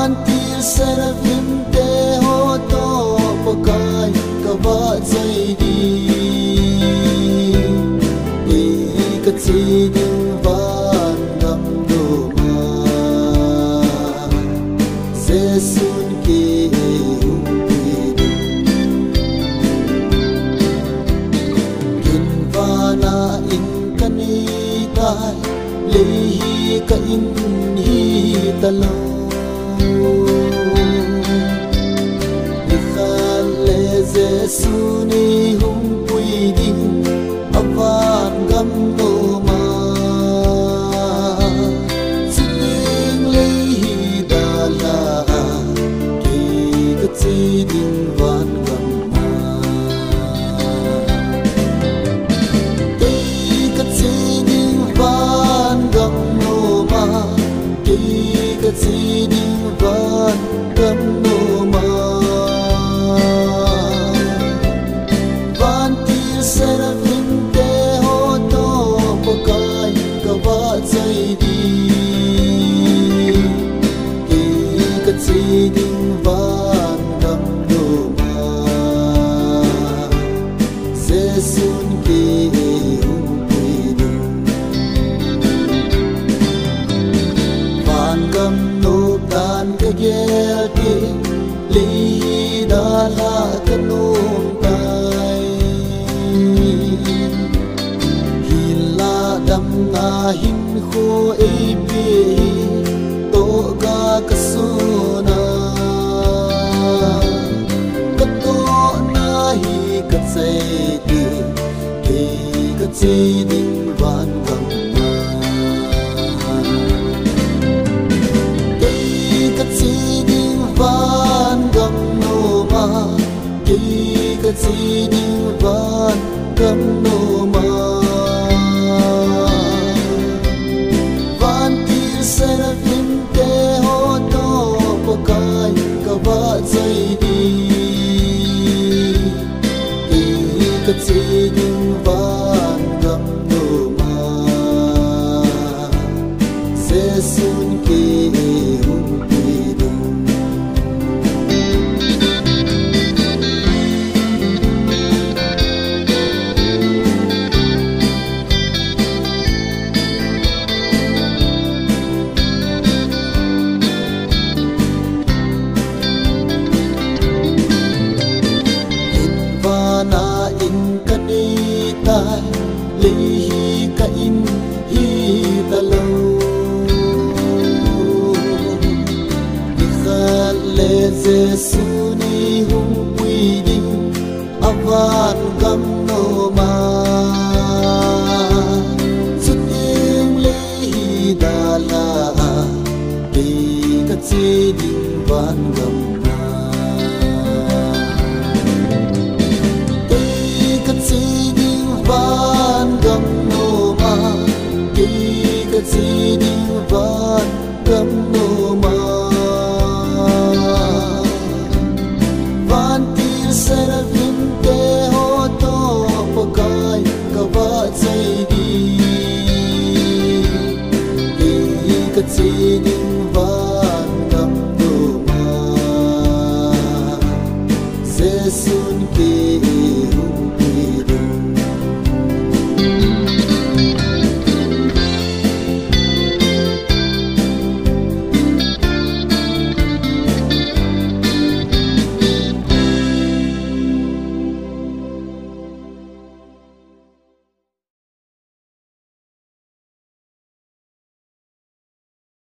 van tir servim te ho to pokai kawa chai di ka chi ding van gam do ma se sun ki kin vana in kani dai le hi ka in hi talo ni khal le ze suni hum pui ding avan gam do ma sing le hi da la ki ka chi ding van gam ma ki ka chi ding van gam no ma ki ka chi ding van gam no ma van tir servim te ho to pokai kawa chai di ki ka chi ding van gam no ma se sun ki gam no dan ke gel ti li da la kanum tai hi la dam na hin kho e pi to ga kasuna ka to na hi ka chai ti ke ka chi ding van gam chi ding van gam no ma ki ka chi ding van gam no ma van tir servim te ho to pokai kawa chai di ki ka chi ding van gam no ma se sun ki le hi ka in hi talo ni khal le ze suni hum pui ding avan gam no ma sutim le hi da la ki ka chi ding van gam na ki ka chi ding van gam no ma ki ka chi ding van gam no ma van tir servim te ho to pokai kawa chai di ki ka chi ding